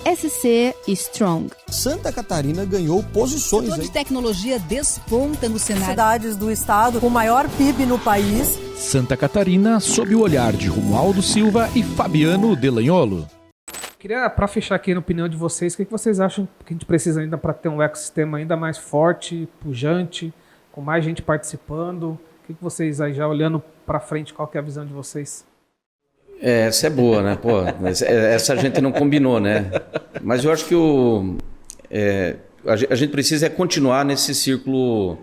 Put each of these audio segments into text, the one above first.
SC Strong. Santa Catarina ganhou posições. O setor de tecnologia desponta no cenário. Cidades do estado com maior PIB no país. Santa Catarina sob o olhar de Romualdo Silva e Fabiano Delanholo. Queria, para fechar aqui na opinião de vocês, o que vocês acham que a gente precisa ainda para ter um ecossistema ainda mais forte, pujante, com mais gente participando? O que vocês aí, já olhando para frente, qual que é a visão de vocês? Essa é boa, né? Pô, essa a gente não combinou, né? Mas eu acho que a gente precisa continuar nesse círculo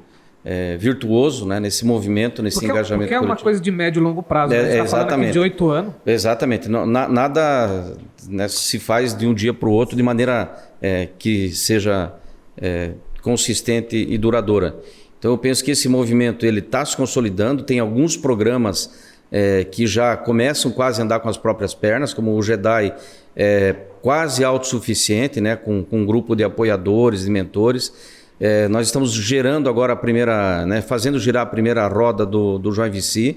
virtuoso, né? Nesse movimento, nesse engajamento coletivo. Porque é uma coisa de médio e longo prazo, né? A gente está falando aqui de 8 anos. Exatamente. Nada, né, se faz de um dia para o outro de maneira que seja consistente e duradoura. Então eu penso que esse movimento ele está se consolidando, tem alguns programas que já começam quase a andar com as próprias pernas, como o JEDI quase autossuficiente, né, com um grupo de apoiadores, de mentores. Nós estamos gerando agora a primeira, né, fazendo girar a primeira roda do Join VC,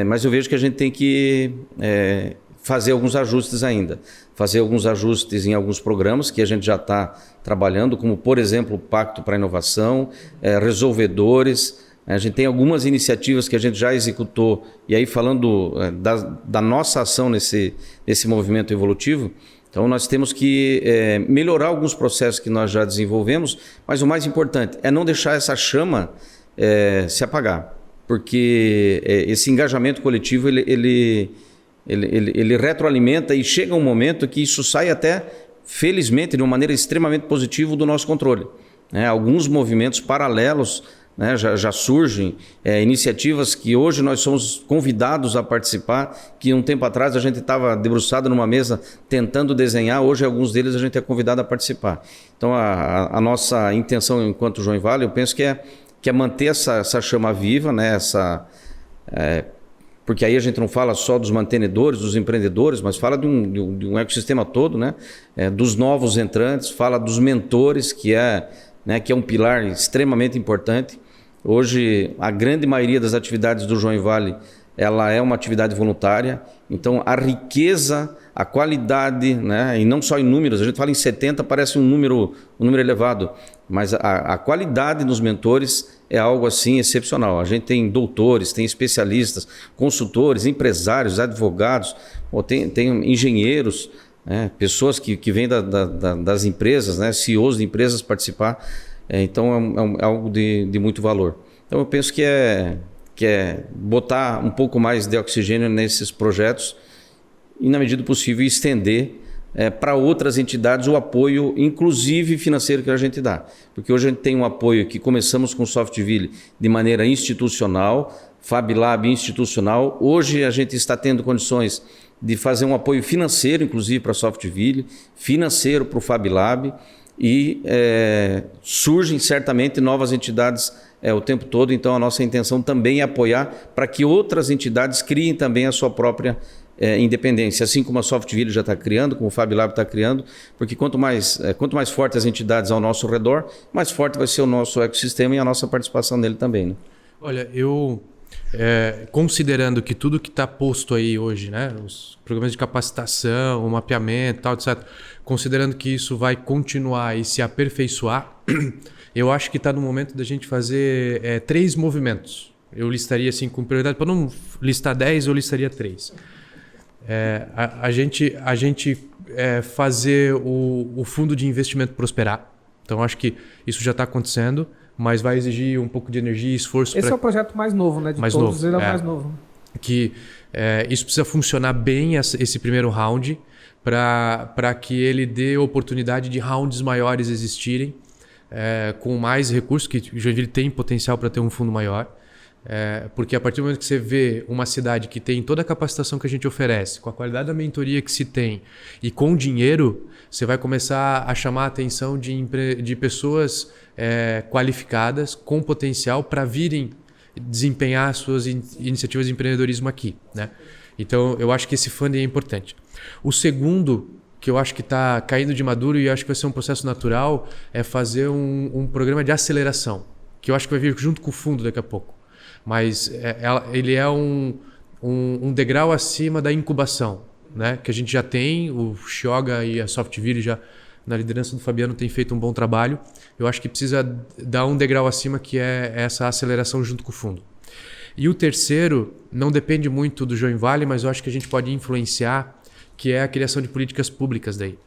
mas eu vejo que a gente tem que fazer alguns ajustes ainda. Fazer alguns ajustes em alguns programas que a gente já está trabalhando, como por exemplo o Pacto para a Inovação, Resolvedores. A gente tem algumas iniciativas que a gente já executou, e aí falando da nossa ação nesse movimento evolutivo, então nós temos que melhorar alguns processos que nós já desenvolvemos, mas o mais importante é não deixar essa chama se apagar, porque esse engajamento coletivo ele retroalimenta e chega um momento que isso sai até, felizmente, de uma maneira extremamente positiva do nosso controle. Alguns movimentos paralelos, né, já surgem iniciativas que hoje nós somos convidados a participar, que um tempo atrás a gente estava debruçado numa mesa tentando desenhar, hoje alguns deles a gente é convidado a participar. Então a nossa intenção enquanto Join Valley, eu penso que é manter essa chama viva, né, porque aí a gente não fala só dos mantenedores, dos empreendedores, mas fala de um ecossistema todo, né, dos novos entrantes, fala dos mentores, que é um pilar extremamente importante. Hoje, a grande maioria das atividades do Join Valley, ela é uma atividade voluntária, então a riqueza, a qualidade, né, e não só em números, a gente fala em 70, parece um número elevado, mas a qualidade dos mentores é algo assim excepcional. A gente tem doutores, tem especialistas, consultores, empresários, advogados, tem engenheiros, né, pessoas que vêm das empresas, né, CEOs de empresas participar. Então é algo de muito valor. Então eu penso que é botar um pouco mais de oxigênio nesses projetos e, na medida do possível, estender para outras entidades o apoio, inclusive financeiro, que a gente dá. Porque hoje a gente tem um apoio que começamos com o Softville de maneira institucional, FabLab institucional. Hoje a gente está tendo condições de fazer um apoio financeiro, inclusive para a Softville, financeiro para o FabLab. E surgem certamente novas entidades o tempo todo, então a nossa intenção também é apoiar para que outras entidades criem também a sua própria independência, assim como a Softville já está criando, como o FabLab está criando, porque quanto mais fortes as entidades ao nosso redor, mais forte vai ser o nosso ecossistema e a nossa participação nele também, né? Olha, eu considerando que tudo que está posto aí hoje, né, os programas de capacitação, o mapeamento, tal, etc., considerando que isso vai continuar e se aperfeiçoar, eu acho que está no momento da gente fazer 3 movimentos. Eu listaria assim com prioridade, para não listar 10, eu listaria 3. A gente fazer o fundo de investimento prosperar. Então acho que isso já está acontecendo, mas vai exigir um pouco de energia e esforço. Esse é o projeto mais novo, né? De mais todos, novo, ele é o mais novo. Que isso precisa funcionar bem, esse primeiro round, para que ele dê oportunidade de rounds maiores existirem, com mais recursos, que o Joinville tem potencial para ter um fundo maior. Porque a partir do momento que você vê uma cidade que tem toda a capacitação que a gente oferece, com a qualidade da mentoria que se tem e com dinheiro, você vai começar a chamar a atenção de pessoas qualificadas, com potencial para virem desempenhar suas iniciativas de empreendedorismo aqui, né? Então eu acho que esse funding é importante. O segundo, que eu acho que está caindo de maduro e acho que vai ser um processo natural, é fazer um programa de aceleração, que eu acho que vai vir junto com o fundo daqui a pouco. Mas ele é um degrau acima da incubação. né, que a gente já tem, o Xioga e a Softville já na liderança do Fabiano tem feito um bom trabalho. Eu acho que precisa dar um degrau acima, que é essa aceleração junto com o fundo. E o terceiro não depende muito do Join Valley, mas eu acho que a gente pode influenciar, que é a criação de políticas públicas daí.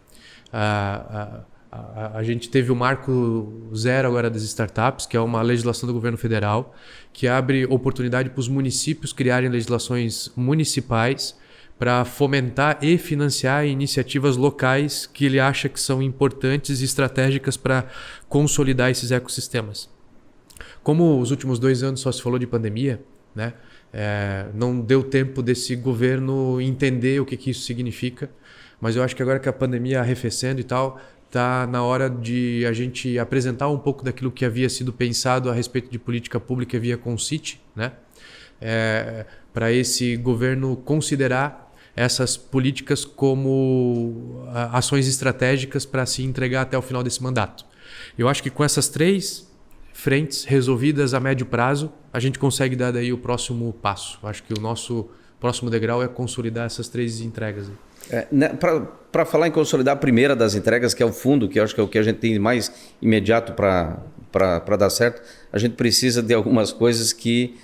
A gente teve o Marco Zero agora das startups, que é uma legislação do governo federal, que abre oportunidade para os municípios criarem legislações municipais para fomentar e financiar iniciativas locais que ele acha que são importantes e estratégicas para consolidar esses ecossistemas. Como os últimos 2 anos só se falou de pandemia, né? Não deu tempo desse governo entender o que isso significa, mas eu acho que agora que a pandemia arrefecendo e tal, está na hora de a gente apresentar um pouco daquilo que havia sido pensado a respeito de política pública via Concite, né? Para esse governo considerar essas políticas como ações estratégicas para se entregar até o final desse mandato. Eu acho que com essas 3 frentes resolvidas a médio prazo, a gente consegue dar daí o próximo passo. Eu acho que o nosso próximo degrau é consolidar essas 3 entregas. Para falar em consolidar a primeira das entregas, que é o fundo, que eu acho que é o que a gente tem mais imediato para dar certo, a gente precisa de algumas coisas que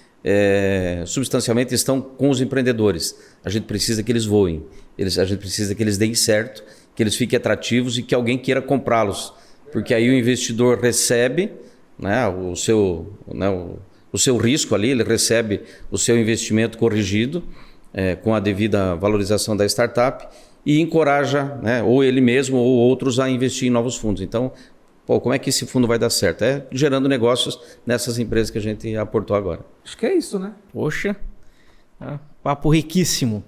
substancialmente estão com os empreendedores. A gente precisa que eles voem, a gente precisa que eles deem certo, que eles fiquem atrativos e que alguém queira comprá-los. Porque aí o investidor recebe, né, o seu risco ali, ele recebe o seu investimento corrigido com a devida valorização da startup e encoraja, né, ou ele mesmo ou outros a investir em novos fundos. Então, como é que esse fundo vai dar certo? Gerando negócios nessas empresas que a gente aportou agora. Acho que é isso, né? Poxa, papo riquíssimo.